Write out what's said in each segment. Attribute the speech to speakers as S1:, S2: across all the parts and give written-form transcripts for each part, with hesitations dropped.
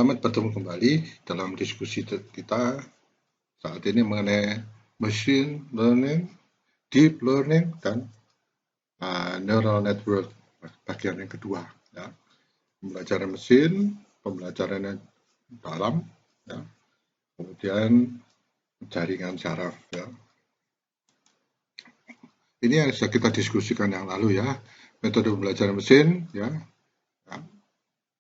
S1: Selamat bertemu kembali dalam diskusi kita saat ini mengenai machine learning, deep learning, dan neural network bagian yang kedua. Ya. Pembelajaran mesin, pembelajaran yang dalam, ya. Kemudian jaringan saraf. Ya. Ini yang sudah kita diskusikan yang lalu ya, metode pembelajaran mesin, ya,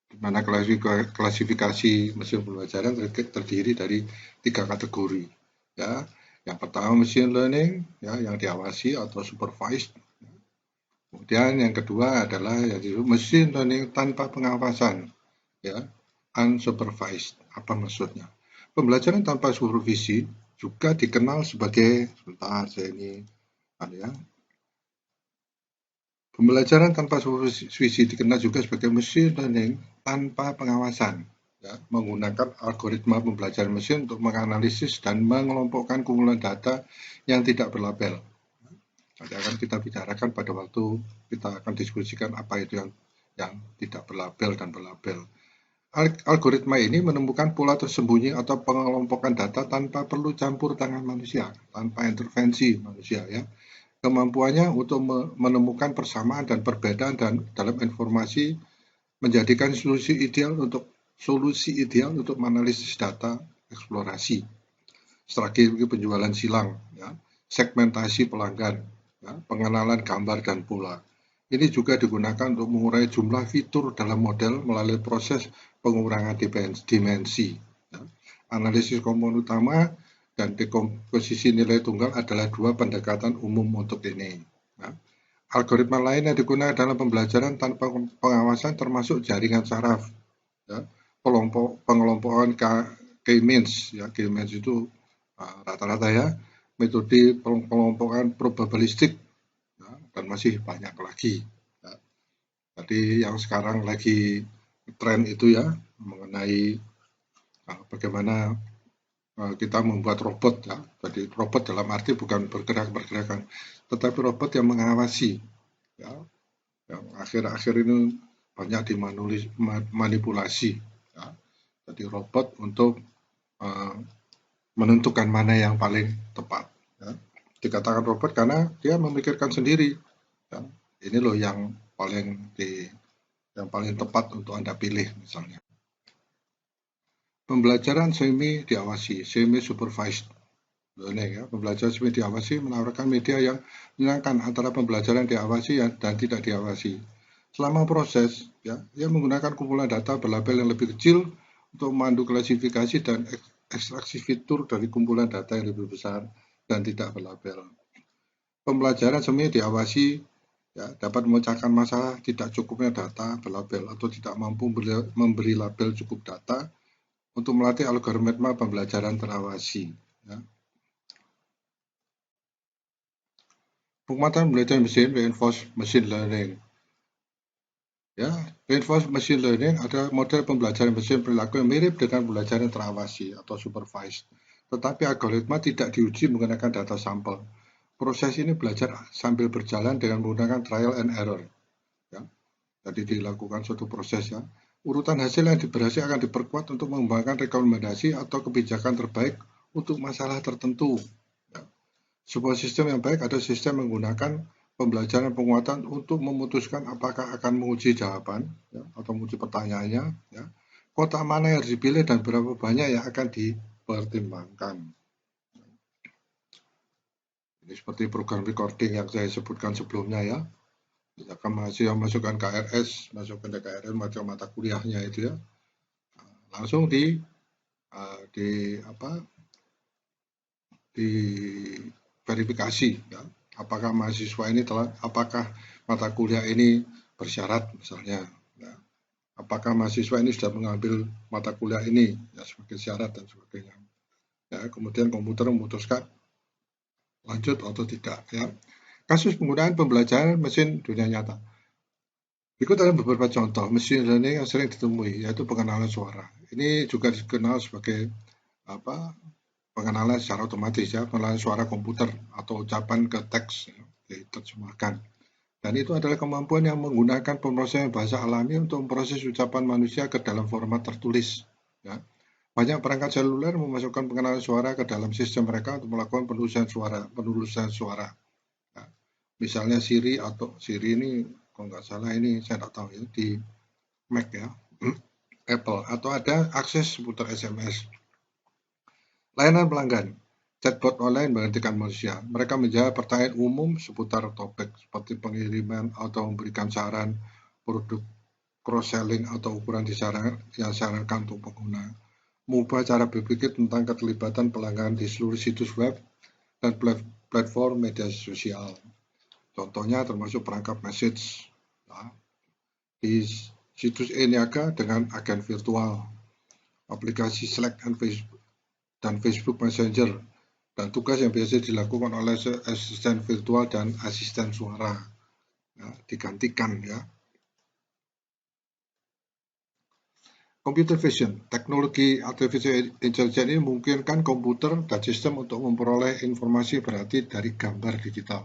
S1: di mana klasifikasi mesin pembelajaran terdiri dari 3 kategori. Ya, yang pertama machine learning, ya, yang diawasi atau supervised. Kemudian yang kedua adalah yaitu machine learning tanpa pengawasan, ya, unsupervised. Apa maksudnya? Pembelajaran tanpa supervisi juga dikenal sebagai Pembelajaran tanpa supervisi dikenal juga sebagai machine learning tanpa pengawasan, ya, menggunakan algoritma pembelajaran mesin untuk menganalisis dan mengelompokkan kumpulan data yang tidak berlabel. Nanti akan kita bicarakan pada waktu kita akan diskusikan apa itu yang tidak berlabel dan berlabel. Algoritma ini menemukan pola tersembunyi atau pengelompokan data tanpa perlu campur tangan manusia, tanpa intervensi manusia, ya. Kemampuannya untuk menemukan persamaan dan perbedaan dalam informasi menjadikan solusi ideal untuk menganalisis data eksplorasi, strategi penjualan silang, ya, segmentasi pelanggan, ya, pengenalan gambar dan pola. Ini juga digunakan untuk mengurai jumlah fitur dalam model melalui proses pengurangan dimensi. Ya. Analisis komponen utama dan dekomposisi nilai tunggal adalah dua pendekatan umum untuk ini. Nah, algoritma lain yang digunakan dalam pembelajaran tanpa pengawasan termasuk jaringan saraf, ya, pengelompokan K-means, ya, K-means itu rata-rata, ya, metode pengelompokan probabilistik, ya, dan masih banyak lagi. Ya. Tadi yang sekarang lagi tren itu ya mengenai bagaimana kita membuat robot, ya. Jadi robot dalam arti bukan bergerak-bergerakan, tetapi robot yang mengawasi, ya. Yang akhir-akhir ini banyak dimanipulasi, ya. Jadi robot untuk menentukan mana yang paling tepat, ya. Dikatakan robot karena dia memikirkan sendiri, ya. Ini loh yang paling tepat untuk Anda pilih misalnya. Pembelajaran semi diawasi, semi supervised learning, ya. Pembelajaran semi diawasi menawarkan media yang menyenangkan antara pembelajaran diawasi dan tidak diawasi. Selama proses, ya, ia menggunakan kumpulan data berlabel yang lebih kecil untuk memandu klasifikasi dan ekstraksi fitur dari kumpulan data yang lebih besar dan tidak berlabel. Pembelajaran semi diawasi, ya, dapat memecahkan masalah tidak cukupnya data berlabel atau tidak mampu memberi label cukup data untuk melatih algoritma pembelajaran terawasi. Ya. Penguatan pembelajaran mesin, reinforced machine learning. Ya, reinforced machine learning adalah model pembelajaran mesin perilaku yang mirip dengan pembelajaran terawasi atau supervised, tetapi algoritma tidak diuji menggunakan data sampel. Proses ini belajar sambil berjalan dengan menggunakan trial and error. Ya. Jadi dilakukan suatu proses, ya. Urutan hasil yang berhasil akan diperkuat untuk mengembangkan rekomendasi atau kebijakan terbaik untuk masalah tertentu. Ya. Sebuah sistem yang baik adalah sistem menggunakan pembelajaran penguatan untuk memutuskan apakah akan menguji jawaban, ya, atau menguji pertanyaannya, ya, kotak mana yang harus dipilih dan berapa banyak yang akan dipertimbangkan. Ini seperti program recording yang saya sebutkan sebelumnya, ya. Akan mahasiswa masukkan KRS, masukkan ke KRS mata kuliahnya itu, ya, langsung diverifikasi, ya, apakah mahasiswa ini apakah mata kuliah ini bersyarat misalnya, ya, apakah mahasiswa ini sudah mengambil mata kuliah ini, ya, sebagai syarat dan sebagainya, ya. Kemudian komputer memutuskan lanjut atau tidak, ya. Kasus penggunaan pembelajaran mesin dunia nyata. Berikut adalah beberapa contoh machine learning yang sering ditemui, yaitu pengenalan suara. Ini juga dikenal sebagai pengenalan secara otomatis, ya, pengenalan suara komputer atau ucapan ke teks, ya, diterjemahkan. Dan itu adalah kemampuan yang menggunakan pemrosesan bahasa alami untuk memproses ucapan manusia ke dalam format tertulis, Ya. Banyak perangkat seluler memasukkan pengenalan suara ke dalam sistem mereka untuk melakukan penulisan suara. Ya. Misalnya Siri ini, kalau nggak salah ini saya nggak tahu ya, di Mac ya, Apple, atau ada akses seputar SMS. Layanan pelanggan, chatbot online menggantikan manusia. Mereka menjawab pertanyaan umum seputar topik seperti pengiriman atau memberikan saran produk, cross-selling atau ukuran yang disarankan untuk pengguna. Mengubah cara berpikir tentang keterlibatan pelanggan di seluruh situs web dan platform media sosial. Contohnya termasuk perangkap message. Nah, di situs e-niaga dengan agen virtual, aplikasi Slack dan Facebook Messenger, dan tugas yang biasa dilakukan oleh asisten virtual dan asisten suara. Nah, digantikan ya. Computer vision, teknologi artificial intelligence ini memungkinkan komputer dan sistem untuk memperoleh informasi berarti dari gambar digital,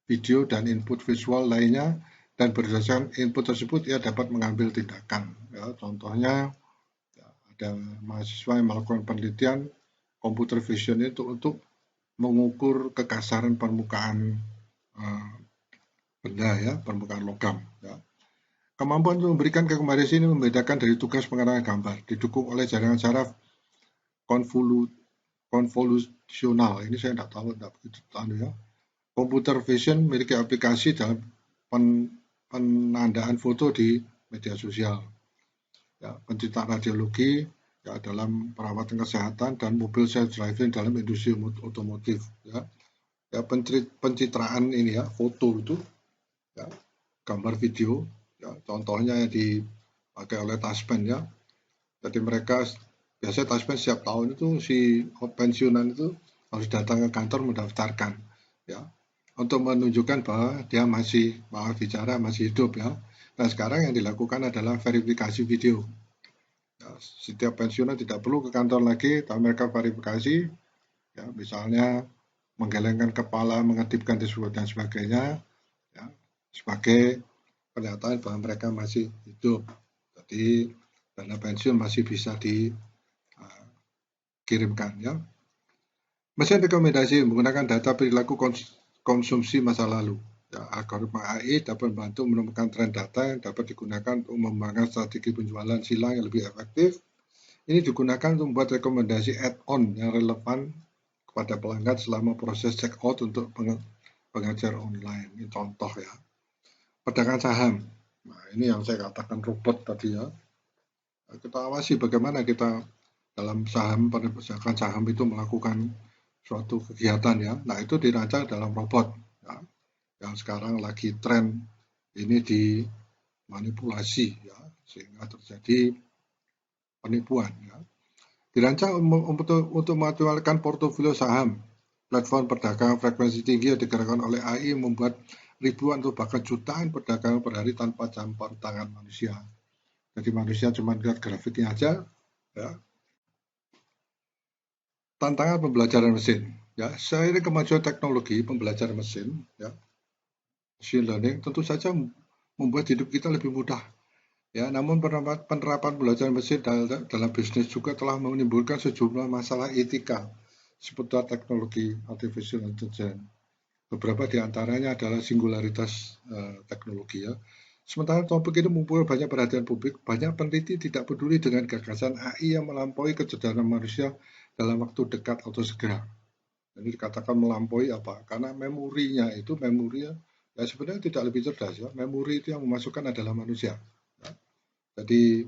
S1: video dan input visual lainnya, dan berdasarkan input tersebut ia dapat mengambil tindakan. Ya, contohnya ya, ada mahasiswa yang melakukan penelitian computer vision itu untuk mengukur kekasaran permukaan benda ya, permukaan logam. Ya. Kemampuan untuk memberikan rekomendasi ini membedakan dari tugas pengenalan gambar, didukung oleh jaringan saraf konvolusional. Ini saya tidak tahu ya. Computer vision memiliki aplikasi dalam penandaan foto di media sosial, ya, pencitraan radiologi ya, dalam perawatan kesehatan, dan mobil self-driving dalam industri otomotif. Ya. Ya, pencitraan ini ya, foto itu, ya, gambar video. Ya, contohnya yang dipakai oleh Taspen ya. Jadi mereka biasanya Taspen setiap tahun itu si pensiunan itu harus datang ke kantor mendaftarkan ya, untuk menunjukkan bahwa dia masih bicara masih hidup ya. Nah sekarang yang dilakukan adalah verifikasi video. Ya, setiap pensiunan tidak perlu ke kantor lagi, tapi mereka verifikasi ya, misalnya menggelengkan kepala, mengedipkan dan sebagainya ya, sebagai pernyataan bahwa mereka masih hidup. Jadi dana pensiun masih bisa dikirimkan ya. Mesin rekomendasi menggunakan data perilaku konsumsi masa lalu. Ya, algoritma AI dapat membantu menemukan tren data yang dapat digunakan untuk mengembangkan strategi penjualan silang yang lebih efektif. Ini digunakan untuk membuat rekomendasi add-on yang relevan kepada pelanggan selama proses check out untuk pengajar online. Ini contoh ya. Perdagangan saham. Nah, ini yang saya katakan robot tadi ya. Kita awasi bagaimana kita dalam perdagangan saham itu melakukan suatu kegiatan ya. Nah, itu dirancang dalam robot ya. Yang sekarang lagi tren ini dimanipulasi ya, sehingga terjadi penipuan ya. Dirancang untuk mengaktualkan portofolio saham. Platform perdagangan frekuensi tinggi yang digerakkan oleh AI membuat ribuan atau bahkan jutaan perdagangan per hari tanpa campur tangan manusia. Jadi manusia cuma lihat grafiknya aja. Ya. Tantangan pembelajaran mesin. Ya, seiring kemajuan teknologi pembelajaran mesin, ya, machine learning tentu saja membuat hidup kita lebih mudah. Ya, namun penerapan belajar mesin dalam bisnis juga telah menimbulkan sejumlah masalah etika seputar teknologi artificial intelligence. Beberapa di antaranya adalah singularitas teknologi ya. Sementara topik ini mengumpulkan banyak perhatian publik, banyak peneliti tidak peduli dengan gagasan AI yang melampaui kecerdasan manusia dalam waktu dekat atau segera. Jadi dikatakan melampaui apa? Karena memorinya ya sebenarnya tidak lebih cerdas ya. Memori itu yang memasukkan adalah manusia. Ya. Jadi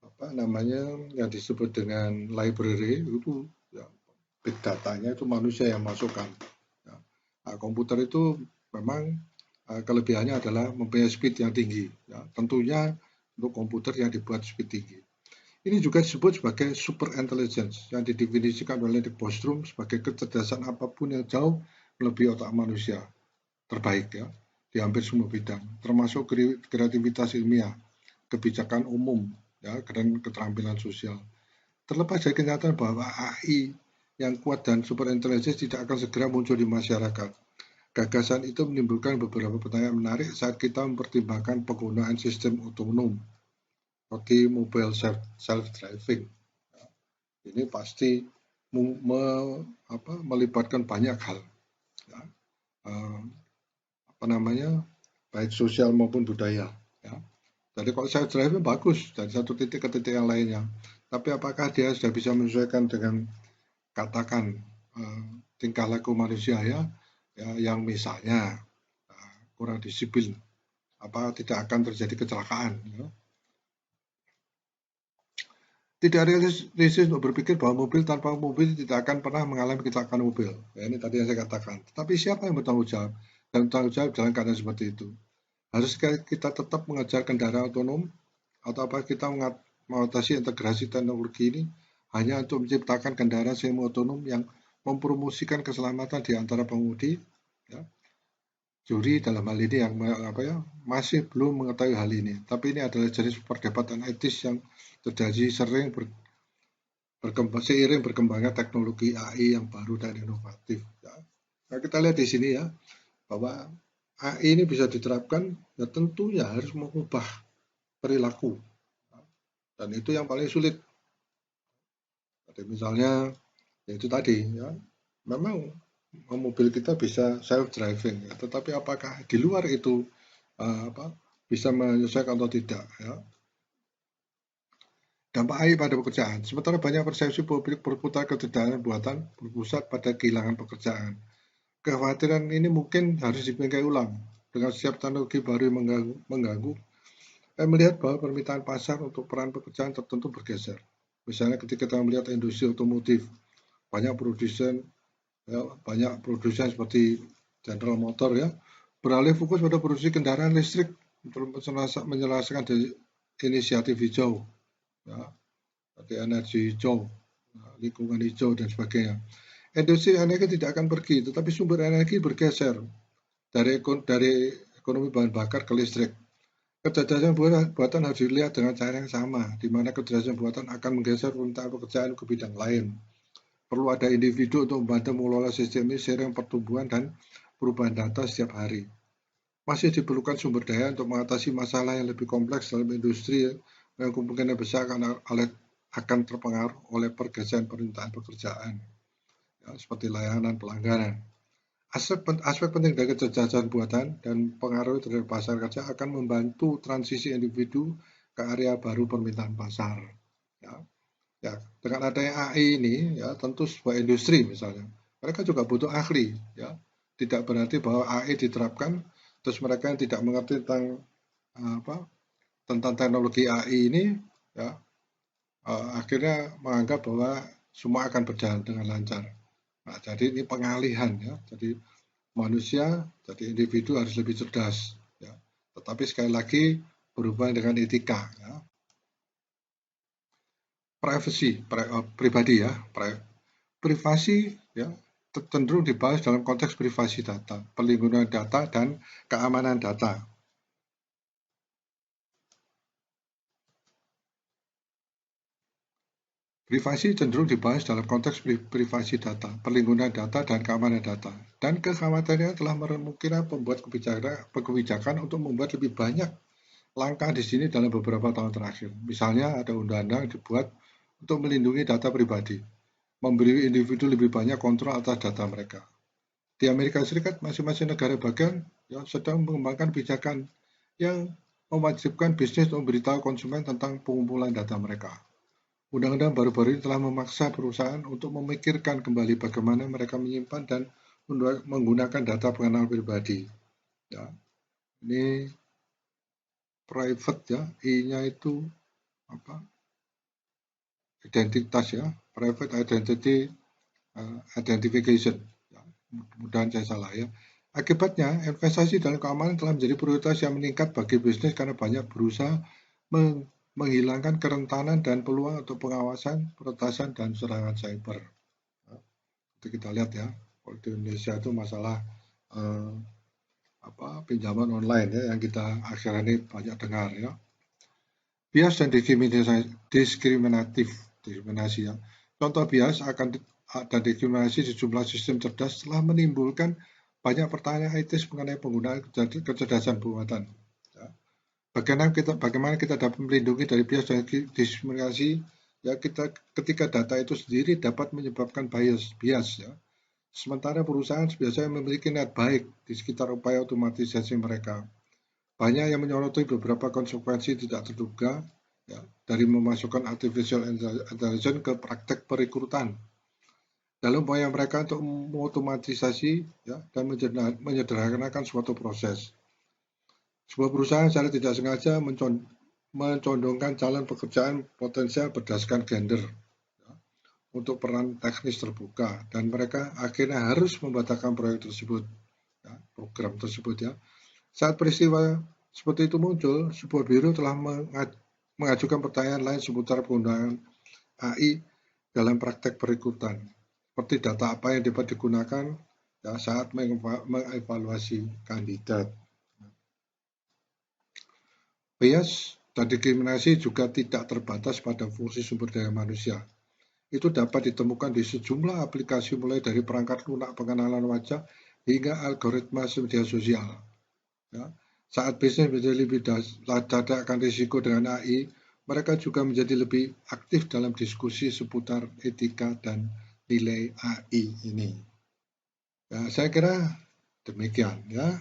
S1: apa namanya yang disebut dengan library itu ya, big datanya itu manusia yang masukkan. Ya. Nah, komputer itu memang kelebihannya adalah mempunyai speed yang tinggi. Ya. Tentunya untuk komputer yang dibuat speed tinggi. Ini juga disebut sebagai super intelligence yang didefinisikan oleh Nick Bostrom sebagai kecerdasan apapun yang jauh melebihi otak manusia terbaik ya di hampir semua bidang, termasuk kreativitas ilmiah, kebijakan umum, ya, dan keterampilan sosial. Terlepas dari kenyataan bahwa AI yang kuat dan super intelligence tidak akan segera muncul di masyarakat, gagasan itu menimbulkan beberapa pertanyaan menarik saat kita mempertimbangkan penggunaan sistem otonom. teknologi mobil self-driving. Ini pasti melibatkan banyak hal, ya. Baik sosial maupun budaya. Ya. Jadi kalau self-driving bagus dari satu titik ke titik yang lainnya. Tapi apakah dia sudah bisa menyesuaikan dengan katakan tingkah laku manusia ya yang misalnya kurang disiplin, apa tidak akan terjadi kecelakaan. Ya. Tidak realistis untuk berpikir bahwa mobil tanpa mobil tidak akan pernah mengalami kecelakaan mobil. Ya, ini tadi yang saya katakan. Tapi siapa yang bertanggung jawab? Dan bertanggung jawab dalam keadaan seperti itu. Harus kita tetap mengejar kendaraan otonom atau apa kita mengatasi integrasi teknologi ini hanya untuk menciptakan kendaraan semi otonom yang mempromosikan keselamatan di antara pengemudi. Ya. Juri dalam hal ini yang masih belum mengetahui hal ini. Tapi ini adalah jenis perdebatan etis yang terjadi sering seiring berkembangnya teknologi AI yang baru dan inovatif. Ya. Nah, kita lihat di sini ya bahwa AI ini bisa diterapkan, ya tentunya harus mengubah perilaku. Dan itu yang paling sulit. Jadi misalnya, yaitu tadi, ya, memang mobil kita bisa self-driving, ya, tetapi apakah di luar itu bisa menyelesaikan atau tidak? Ya. Dampak AI pada pekerjaan. Sementara banyak persepsi publik berputar kecerdasan buatan berpusat pada kehilangan pekerjaan. Kekhawatiran ini mungkin harus dibingkai ulang. Dengan setiap teknologi baru yang mengganggu, melihat bahwa permintaan pasar untuk peran pekerjaan tertentu bergeser. Misalnya ketika kita melihat industri otomotif, banyak produsen seperti General Motor ya beralih fokus pada produksi kendaraan listrik untuk menyelesaikan inisiatif hijau, ya, seperti energi hijau, lingkungan hijau dan sebagainya. Industri energi tidak akan pergi, tetapi sumber energi bergeser dari ekonomi bahan bakar ke listrik. Kecerdasan buatan harus dilihat dengan cara yang sama, di mana kecerdasan buatan akan menggeser permintaan pekerjaan ke bidang lain. Perlu ada individu untuk membantu mengelola sistem ini seiring pertumbuhan dan perubahan data setiap hari. Masih diperlukan sumber daya untuk mengatasi masalah yang lebih kompleks dalam industri yang kemungkinan besar akan terpengaruh oleh pergeseran permintaan pekerjaan, ya, seperti layanan pelanggaran. Aspek penting dari kecerdasan buatan dan pengaruh terhadap pasar kerja akan membantu transisi individu ke area baru permintaan pasar. Ya. Ya, dengan adanya AI ini, ya tentu sebuah industri misalnya, mereka juga butuh ahli, ya. Tidak berarti bahwa AI diterapkan, terus mereka yang tidak mengerti tentang teknologi AI ini, ya akhirnya menganggap bahwa semua akan berjalan dengan lancar. Nah, jadi ini pengalihan, ya. Jadi manusia, jadi individu harus lebih cerdas, ya. Tetapi sekali lagi berhubungan dengan etika, ya. Privasi ya, privasi ya cenderung dibahas dalam konteks privasi data, perlindungan data dan keamanan data. Privasi cenderung dibahas dalam konteks privasi data, perlindungan data dan keamanan data. Dan kekhawatirannya telah memungkinkan pembuat kebijakan untuk membuat lebih banyak langkah di sini dalam beberapa tahun terakhir. Misalnya ada undang-undang dibuat untuk melindungi data pribadi, memberi individu lebih banyak kontrol atas data mereka. Di Amerika Serikat, masing-masing negara bagian ya, sedang mengembangkan kebijakan yang mewajibkan bisnis untuk memberitahu konsumen tentang pengumpulan data mereka. Undang-undang baru-baru ini telah memaksa perusahaan untuk memikirkan kembali bagaimana mereka menyimpan dan menggunakan data pengenal pribadi. Ya, ini private ya, I-nya itu apa? Identitas ya, private identity identification. Ya, mudah-mudahan saya salah ya. Akibatnya, investasi dalam keamanan telah menjadi prioritas yang meningkat bagi bisnis karena banyak berusaha menghilangkan kerentanan dan peluang untuk pengawasan, peretasan, dan serangan cyber. Itu kita lihat ya, kalau di Indonesia itu masalah pinjaman online ya yang kita akhir ini banyak dengar ya. Bias dan diskriminasi ya. Contoh bias dan diskriminasi di jumlah sistem cerdas telah menimbulkan banyak pertanyaan etis mengenai penggunaan kecerdasan buatan. Ya. Bagaimana kita dapat melindungi dari bias dan diskriminasi? Ya, ketika data itu sendiri dapat menyebabkan bias ya. Sementara perusahaan biasanya memiliki niat baik di sekitar upaya otomatisasi mereka. Banyak yang menyoroti beberapa konsekuensi tidak terduga ya, dari memasukkan artificial intelligence ke praktek perekrutan. Dalam upaya mereka untuk mengotomatisasi ya, dan menyederhanakan suatu proses. Sebuah perusahaan secara tidak sengaja mencondongkan calon pekerjaan potensial berdasarkan gender ya, untuk peran teknis terbuka dan mereka akhirnya harus membatalkan proyek tersebut, ya, program tersebut ya. Saat peristiwa seperti itu muncul, sebuah biro telah mengajukan pertanyaan lain seputar penggunaan AI dalam praktek perekrutan. Seperti data apa yang dapat digunakan ya, saat mengevaluasi kandidat. Bias dan diskriminasi juga tidak terbatas pada fungsi sumber daya manusia. Itu dapat ditemukan di sejumlah aplikasi mulai dari perangkat lunak pengenalan wajah hingga algoritma media sosial. Ya. Saat bisnis menjadi lebih sadar akan risiko dengan AI, mereka juga menjadi lebih aktif dalam diskusi seputar etika dan nilai AI ini. Ya, saya kira demikian ya.